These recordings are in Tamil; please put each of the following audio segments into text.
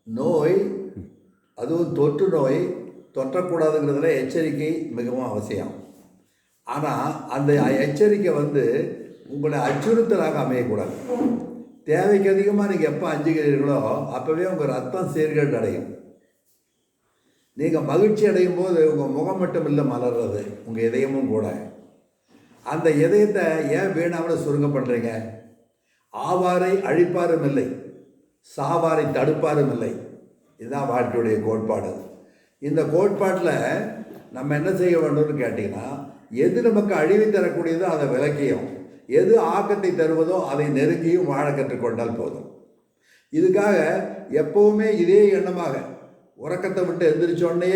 நோய், அதுவும் தொற்று நோய் தொற்றக்கூடாதுங்கிறதுல எச்சரிக்கை மிகவும் அவசியம். ஆனால் அந்த எச்சரிக்கை உங்களை அச்சுறுத்தலாக அமையக்கூடாது. தேவைக்கு அதிகமாக நீங்கள் எப்போ அஞ்சுகிறீர்களோ அப்போவே உங்கள் ரத்தம் சீர்கேடு அடையும். நீங்கள் மகிழ்ச்சி அடையும் போது உங்கள் முகம் மட்டும் இல்லை மலர்றது, உங்கள் இதயமும் கூட. அந்த இதயத்தை ஏன் வீணாமல் சுருங்க பண்ணுறீங்க? ஆவாரை அழிப்பாரும் இல்லை, சாவாரை தடுப்பாரும் இல்லை. இதுதான் வாழ்க்கையுடைய கோட்பாடு. இந்த கோட்பாட்டில் நம்ம என்ன செய்ய வேண்டும்னு கேட்டிங்கன்னா, எது நமக்கு அழிவை தரக்கூடியதோ அதை விலக்கியும், எது ஆக்கத்தை தருவதோ அதை நெருங்கியும் வாழ கற்றுக்கொண்டால் போதும். இதுக்காக எப்போவுமே இதே எண்ணமாக உறக்கத்தை விட்டு எந்திரிச்சோடனே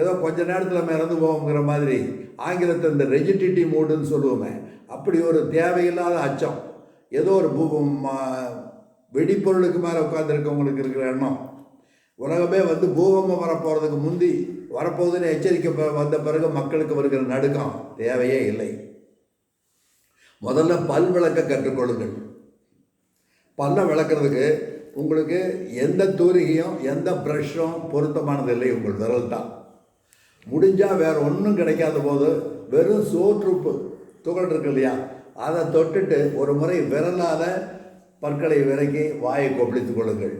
ஏதோ கொஞ்ச நேரத்தில் இறந்து போவோங்கிற மாதிரி ஆங்கிலத்தில் இந்த ரெஜிடிட்டி மூடுன்னு சொல்லுவோமே, அப்படி ஒரு தேவையில்லாத அச்சம், ஏதோ ஒரு வெடிப்பொருளுக்கு மேலே உட்காந்துருக்கவங்களுக்கு இருக்கிற எண்ணம், உலகமே பூகம்பம் வரப்போகிறதுக்கு முந்தி வரப்போகுதுன்னு எச்சரிக்கை வந்த பிறகு மக்களுக்கு வருகிற நடுக்கம் தேவையே இல்லை. முதல்ல பல் விளக்க கற்றுக்கொள்ளுங்கள். பல்லை விளக்குறதுக்கு உங்களுக்கு எந்த தூரிகையும் எந்த ப்ரஷ்ஷும் பொருத்தமானது இல்லை, உங்கள் விரல் தான். முடிஞ்சால் வேறு ஒன்றும் கிடைக்காத போது வெறும் சோற்றுப்பு துகள் இருக்கு இல்லையா, அதை தொட்டுட்டு ஒரு முறை விரலால் பற்களை விலக்கி வாயை கொப்பளித்து கொள்ளுங்கள்.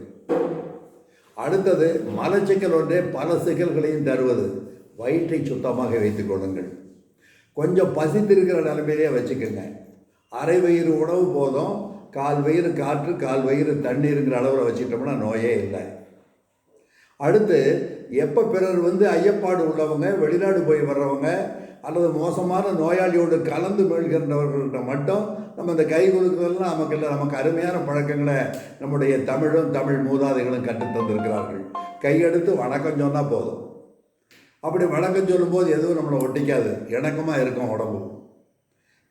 அடுத்தது மலச்சிக்கல் ஒன்றே பல சிக்கல்களையும் தருவது, வயிற்றை சுத்தமாக வைத்துக் கொள்ளுங்கள். கொஞ்சம் பசித்திருக்கிற நிலைமையிலே வச்சுக்கோங்க. அரை வயிறு உணவு போதும், கால் வயிறு காற்று கால் வயிறு தண்ணீருங்கிற அளவில் வச்சுக்கிட்டோம்னா நோயே இல்லை. அடுத்து எப்போ பிறர் ஐயப்பாடு உள்ளவங்க, வெளிநாடு போய் வர்றவங்க அல்லது மோசமான நோயாளியோடு கலந்து மீள்கின்றவர்கள்ட்ட மட்டும் நம்ம இந்த கை கொடுக்குறதெல்லாம் நமக்கு இல்லை. நமக்கு அருமையான பழக்கங்களை நம்முடைய தமிழ் மூதாதைகளும் கற்றுத்தந்திருக்கிறார்கள். கையெடுத்து வணக்கம் சொன்னால் போதும். அப்படி வணக்கம் சொல்லும்போது எதுவும் நம்மளை ஒட்டிக்காது, இணக்கமாக இருக்கும் உடம்பு.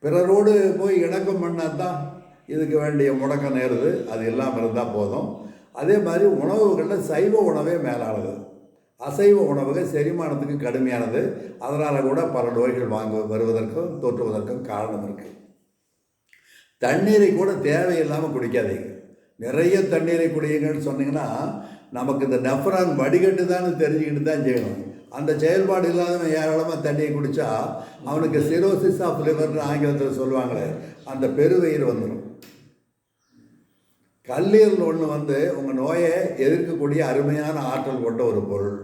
பிறரோடு போய் இணக்கம் பண்ணால் தான் இதுக்கு வேண்டிய முடக்கம் நேருது, அது இல்லாமல் இருந்தால் போதும். அதே மாதிரி உணவுகளில் சைவ உணவே மேலானது, அசைவ உணவுகள் செரிமானத்துக்கு கடுமையானது. அதனால் கூட பல நோய்கள் வருவதற்கும் தோற்றுவதற்கும் காரணம் இருக்குது. தண்ணீரை கூட தேவையில்லாமல் குடிக்காதீங்க. நிறைய தண்ணீரை குடியுங்கன்னு சொன்னீங்கன்னா நமக்கு இந்த நெஃப்ரான் வடிகட்டு தான் தெரிஞ்சுக்கிட்டு தான் செய்யணும். அந்த செயல்பாடு இல்லாதவன் ஏராளமாக தண்ணியை குடித்தா அவனுக்கு சிரோசிஸ் ஆஃப் லிவர்னு ஆங்கிலத்தில் சொல்லுவாங்களே, அந்த பெருவயிறு வந்துடும். கல்லீரல் ஒன்று உங்கள் நோயை எதிர்க்கக்கூடிய அருமையான ஆற்றல் கொண்ட ஒரு பொருள்.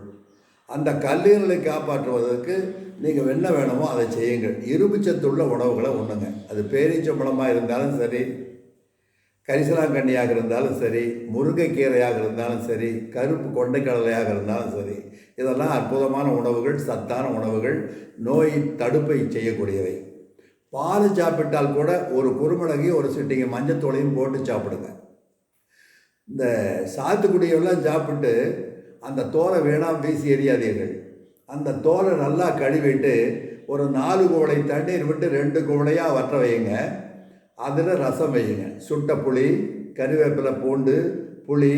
அந்த கல்லீரலை காப்பாற்றுவதற்கு நீங்கள் என்ன வேணுமோ அதை செய்யுங்கள். இரும்புச்சத்துள்ள உணவுகளை உண்ணுங்க. அது பேரீச்சம்பழமாக இருந்தாலும் சரி, கரிசலாங்கண்ணியாக இருந்தாலும் சரி, முருங்கைக்கீரையாக இருந்தாலும் சரி, கருப்பு கொண்டைக்கடலையாக இருந்தாலும் சரி, இதெல்லாம் அற்புதமான உணவுகள், சத்தான உணவுகள், நோய் தடுப்பை செய்யக்கூடியவை. பால் சாப்பிட்டால் கூட ஒரு குறுமிளகி ஒரு சிட்டிகை மஞ்சத்தூளையும் போட்டு சாப்பிடுங்க. இந்த சாத்துக்குடியெல்லாம் சாப்பிட்டு அந்த தோலை வேணாம் வீசி எறியாதீர்கள். அந்த தோலை நல்லா கழுவிட்டு ஒரு 4 குவளை தண்ணீர் விட்டு 2 குவளையாக வற்ற வையுங்க. அதில் ரசம் வையுங்க. சுட்ட புளி, கறிவேப்பிலை, பூண்டு, புளி,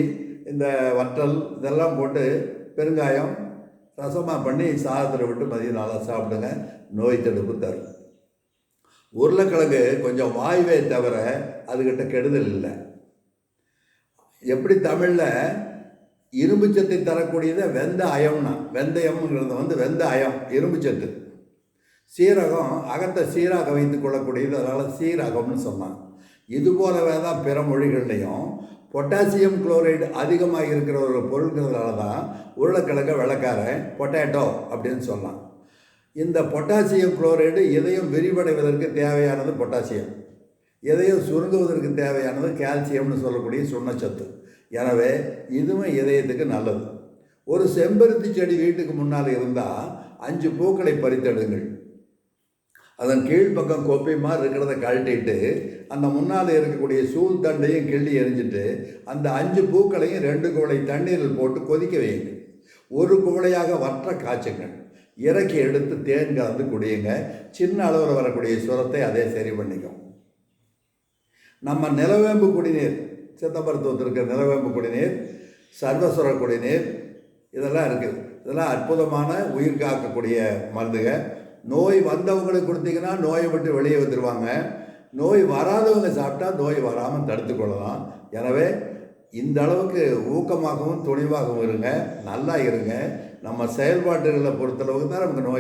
இந்த வற்றல் இதெல்லாம் போட்டு பெருங்காயம் ரசமாக பண்ணி சாதத்தில் விட்டு மதியம் நல்லா சாப்பிடுங்க. நோய் தடுப்பு தரும். உருளைக்கிழங்கு கொஞ்சம் வாய்வே தவிர அதுக்கிட்ட கெடுதல் இல்லை. எப்படி தமிழில் இரும்புச்சத்தை தரக்கூடியதை வெந்தயம்ங்கிறது வெந்தயம் இரும்புச்சத்து. சீரகம் அகத்தை சீராக வைத்து கொள்ளக்கூடியது, அதனால் சீரகம்னு சொன்னாங்க. இது போலவே தான் பிற மொழிகள்லையும் பொட்டாசியம் குளோரைடு அதிகமாக இருக்கிற ஒரு பொருள்கிறதுனால தான் உருளைக்கிழங்க விளக்காரன் பொட்டேட்டோ அப்படின்னு சொல்லலாம். இந்த பொட்டாசியம் குளோரைடு இதயம் விரிவடைவதற்கு தேவையானது பொட்டாசியம், இதயம் சுருங்குவதற்கு தேவையானது கால்சியம்னு சொல்லக்கூடிய சுண்ணச்சத்து. எனவே இதுவும் இதயத்துக்கு நல்லது. ஒரு செம்பருத்தி செடி வீட்டுக்கு முன்னால் இருந்தால் 5 பூக்களை பறித்தெடுங்கள். அதன் கீழ்ப்பக்கம் கொப்பை மாதிரி இருக்கிறத கழட்டிட்டு அந்த முன்னால் இருக்கக்கூடிய சூழ் தண்டையும் கிள்ளி எரிஞ்சிட்டு அந்த 5 பூக்களையும் 2 குவளை தண்ணீரில் போட்டு கொதிக்க வையுங்க. 1 குவளையாக வற்ற காய்ச்சுங்கள். இறக்கி எடுத்து தேன் கலந்து குடியுங்க. சின்ன அளவில் வரக்கூடிய சுரத்தை அதே சரி பண்ணிக்கும். நம்ம நிலவேம்பு குடிநீர், சித்த மருத்துவத்தில் இருக்கிற நிலவேம்பு குடிநீர், சர்வசுர குடிநீர், இதெல்லாம் இருக்குது. இதெல்லாம் அற்புதமான உயிர் காக்கக்கூடிய மருந்துக. நோய் வந்தவங்களுக்கு கொடுத்தீங்கன்னா நோயை விட்டு வெளியே வந்துடுவாங்க. நோய் வராதவங்க சாப்பிட்டா நோய் வராமல் தடுத்து கொள்ளலாம். எனவே இந்த அளவுக்கு ஊக்கமாகவும் துணிவாகவும் இருங்க, நல்லா இருங்க. நம்ம செயல்பாடுகளை பொறுத்தளவுக்கு தான் நமக்கு நோய்